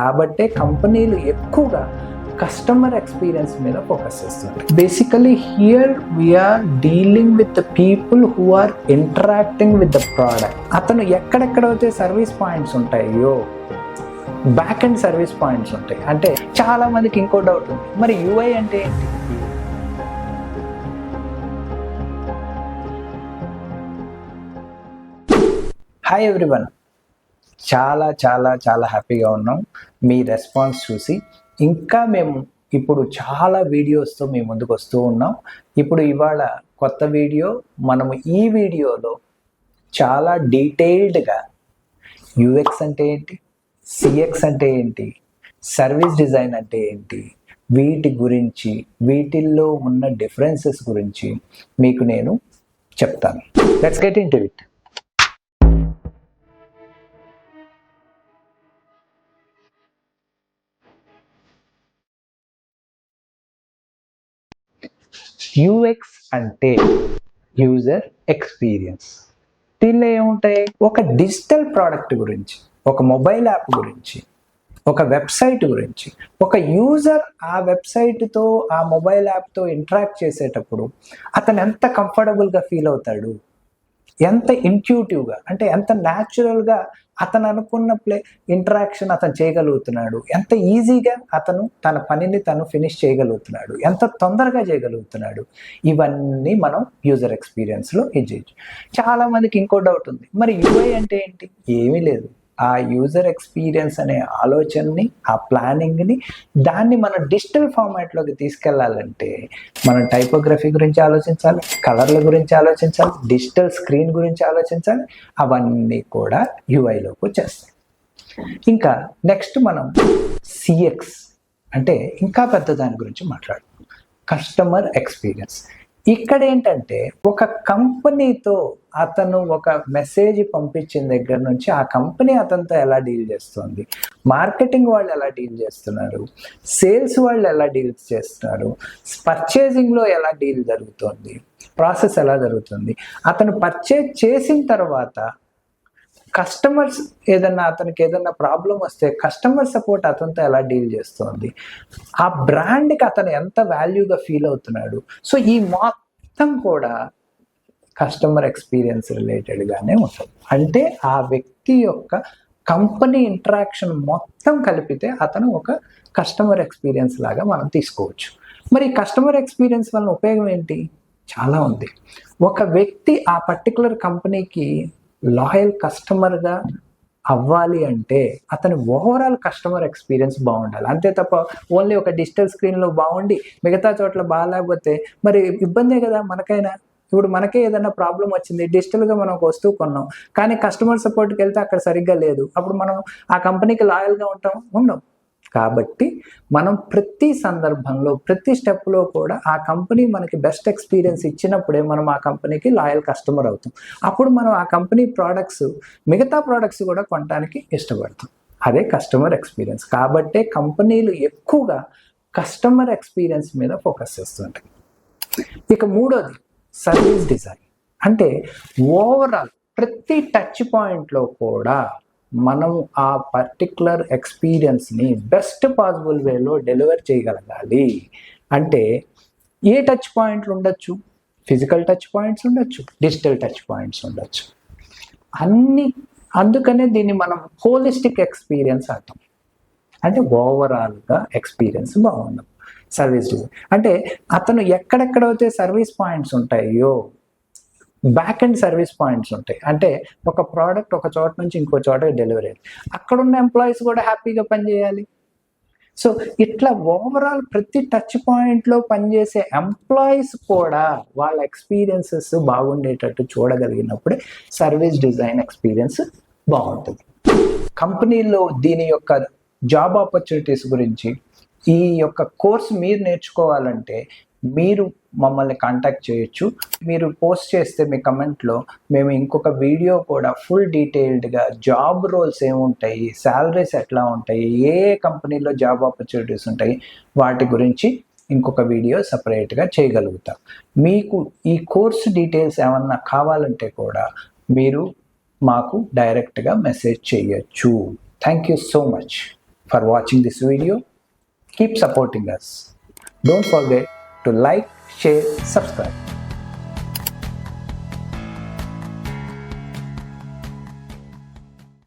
కాబట్టే కంపెనీలు ఎక్కువగా కస్టమర్ ఎక్స్పీరియన్స్ మీద ఫోకస్ చేస్తుంది. Basically here we are dealing with the people who are interacting with the product. అతను ఎక్కడెక్కడైతే సర్వీస్ పాయింట్స్ ఉంటాయో, బ్యాక్ అండ్ సర్వీస్ పాయింట్స్ ఉంటాయి. అంటే చాలా మందికి ఇంకో డౌట్ ఉంది, మరి యూఐ అంటే ఏంటి? హాయ్ ఎవ్రీవన్, చాలా చాలా చాలా హ్యాపీగా ఉన్నాం మీ రెస్పాన్స్ చూసి. ఇంకా మేము ఇప్పుడు చాలా వీడియోస్తో మీ ముందుకు వస్తూ ఉన్నాం. ఇప్పుడు ఇవాళ కొత్త వీడియో. మనము ఈ వీడియోలో చాలా డీటెయిల్డ్గా యూఎక్స్ అంటే ఏంటి, సిఎక్స్ అంటే ఏంటి, సర్వీస్ డిజైన్ అంటే ఏంటి, వీటి గురించి, వీటిల్లో ఉన్న డిఫరెన్సెస్ గురించి మీకు నేను చెప్తాను. Let's get into it. UX అంటే యూజర్ ఎక్స్పీరియన్స్. దీనిలో ఏముంటాయి? ఒక డిజిటల్ ప్రోడక్ట్ గురించి, ఒక మొబైల్ యాప్ గురించి, ఒక వెబ్సైట్ గురించి. ఒక యూజర్ ఆ వెబ్సైట్తో, ఆ మొబైల్ యాప్తో ఇంటరాక్ట్ చేసేటప్పుడు అతను ఎంత కంఫర్టబుల్గా ఫీల్ అవుతాడు, ఎంత ఇంట్యూటివ్గా, అంటే ఎంత న్యాచురల్గా అతను అనుకున్న ఇంటరాక్షన్ అతను చేయగలుగుతున్నాడు, ఎంత ఈజీగా అతను తన పనిని తను ఫినిష్ చేయగలుగుతున్నాడు, ఎంత తొందరగా చేయగలుగుతున్నాడు. ఇవన్నీ మనం యూజర్ ఎక్స్పీరియన్స్లో చేయొచ్చు. చాలా మందికి ఇంకో డౌట్ ఉంది, మరి యూఐ అంటే ఏంటి? ఏమీ లేదు. ఆ యూజర్ ఎక్స్పీరియన్స్ అనే ఆలోచనని, ఆ ప్లానింగ్ని, దాన్ని మన డిజిటల్ ఫార్మాట్లోకి తీసుకెళ్లాలంటే మనం టైపోగ్రఫీ గురించి ఆలోచించాలి, కలర్ల గురించి ఆలోచించాలి, డిజిటల్ స్క్రీన్ గురించి ఆలోచించాలి. అవన్నీ కూడా యూఐలోకి వచ్చేస్తాయి. ఇంకా నెక్స్ట్ మనం సిఎక్స్ అంటే ఇంకా పెద్ద దాని గురించి మాట్లాడుతాం, కస్టమర్ ఎక్స్పీరియన్స్. ఇక్కడ ఏంటంటే ఒక కంపెనీతో అతను ఒక మెసేజ్ పంపించిన దగ్గర నుంచి ఆ కంపెనీ అతనితో ఎలా డీల్ చేస్తుంది, మార్కెటింగ్ వాళ్ళు ఎలా డీల్ చేస్తున్నారు, సేల్స్ వాళ్ళు ఎలా డీల్ చేస్తున్నారు, పర్చేజింగ్లో ఎలా డీల్ జరుగుతుంది, ప్రాసెస్ ఎలా జరుగుతుంది, అతను పర్చేజ్ చేసిన తర్వాత కస్టమర్స్ అతనికి ఏదైనా ప్రాబ్లం వస్తే కస్టమర్ సపోర్ట్ అతనితో ఎలా డీల్ చేస్తుంది, ఆ బ్రాండ్కి అతను ఎంత వాల్యూగా ఫీల్ అవుతున్నాడు. సో ఈ మొత్తం కూడా కస్టమర్ ఎక్స్పీరియన్స్ రిలేటెడ్గానే ఉంటుంది. అంటే ఆ వ్యక్తి యొక్క కంపెనీ ఇంటరాక్షన్ మొత్తం కలిపితే అతను ఒక కస్టమర్ ఎక్స్పీరియన్స్ లాగా మనం తీసుకోవచ్చు. మరి కస్టమర్ ఎక్స్పీరియన్స్ వలన ఉపయోగం ఏంటి? చాలా ఉంది. ఒక వ్యక్తి ఆ పర్టికులర్ కంపెనీకి లాయల్ కస్టమర్గా అవ్వాలి అంటే అతని ఓవరాల్ కస్టమర్ ఎక్స్పీరియన్స్ బాగుండాలి. అంతే తప్ప ఓన్లీ ఒక డిజిటల్ స్క్రీన్లో బాగుండి మిగతా చోట్ల బాగాలేకపోతే మరి ఇబ్బందే కదా మనకైనా. ఇప్పుడు మనకే ఏదైనా ప్రాబ్లం వచ్చింది, డిజిటల్గా మనం ఒక వస్తువు కొన్నాం, కానీ కస్టమర్ సపోర్ట్కి వెళ్తే అక్కడ సరిగ్గా లేదు, అప్పుడు మనం ఆ కంపెనీకి లాయల్గా ఉండం. కాబట్టి మనం ప్రతి సందర్భంలో, ప్రతి స్టెప్లో కూడా ఆ కంపెనీ మనకి బెస్ట్ ఎక్స్పీరియన్స్ ఇచ్చినప్పుడే మనం ఆ కంపెనీకి లాయల్ కస్టమర్ అవుతాం. అప్పుడు మనం ఆ కంపెనీ ప్రోడక్ట్స్, మిగతా ప్రోడక్ట్స్ కూడా కొనడానికి ఇష్టపడతాం. అదే కస్టమర్ ఎక్స్పీరియన్స్. కాబట్టే కంపెనీలు ఎక్కువగా కస్టమర్ ఎక్స్పీరియన్స్ మీద ఫోకస్ చేస్తుంటాయి. ఇక మూడోది సర్వీస్ డిజైన్. అంటే ఓవరాల్ ప్రతి టచ్ పాయింట్లో కూడా మనం ఆ పర్టిక్యులర్ ఎక్స్పీరియన్స్ని బెస్ట్ పాసిబుల్ వేలో డెలివర్ చేయగలగాలి. అంటే ఏ టచ్ పాయింట్లు ఉండొచ్చు? ఫిజికల్ టచ్ పాయింట్స్ ఉండొచ్చు, డిజిటల్ టచ్ పాయింట్స్ ఉండొచ్చు, అన్ని. అందుకనే దీన్ని మనం హోలిస్టిక్ ఎక్స్పీరియన్స్ అంటాం. అంటే ఓవరాల్గా ఎక్స్పీరియన్స్ బాగుండదు. సర్వీస్ డిజైన్ అంటే అతను ఎక్కడెక్కడైతే సర్వీస్ పాయింట్స్ ఉంటాయో, బ్యాక్ అండ్ సర్వీస్ పాయింట్స్ ఉంటాయి. అంటే ఒక ప్రోడక్ట్ ఒక చోట నుంచి ఇంకో చోట డెలివరీ అయ్యాలి, అక్కడున్న ఎంప్లాయీస్ కూడా హ్యాపీగా పనిచేయాలి. సో ఇట్లా ఓవరాల్ ప్రతి టచ్ పాయింట్లో పనిచేసే ఎంప్లాయీస్ కూడా వాళ్ళ ఎక్స్పీరియన్సెస్ బాగుండేటట్టు చూడగలిగినప్పుడే సర్వీస్ డిజైన్ ఎక్స్పీరియన్స్ బాగుంటుంది. కంపెనీలో దీని యొక్క జాబ్ ఆపర్చునిటీస్ గురించి, ఈ యొక్క కోర్స్ మీరు నేర్చుకోవాలంటే మీరు మమ్మల్ని కాంటాక్ట్ చేయొచ్చు. మీరు పోస్ట్ చేస్తే మీ కమెంట్లో మేము ఇంకొక వీడియో కూడా ఫుల్ డీటెయిల్డ్గా జాబ్ రోల్స్ ఏముంటాయి, శాలరీస్ ఎట్లా ఉంటాయి, ఏ కంపెనీలో జాబ్ ఆపర్చునిటీస్ ఉంటాయి, వాటి గురించి ఇంకొక వీడియో సపరేట్గా చేయగలుగుతాం. మీకు ఈ కోర్సు డీటెయిల్స్ ఏమన్నా కావాలంటే కూడా మీరు మాకు డైరెక్ట్గా మెసేజ్ చేయొచ్చు. Thank you so much. for watching this video. Keep supporting us. Don't forget to like, share, subscribe.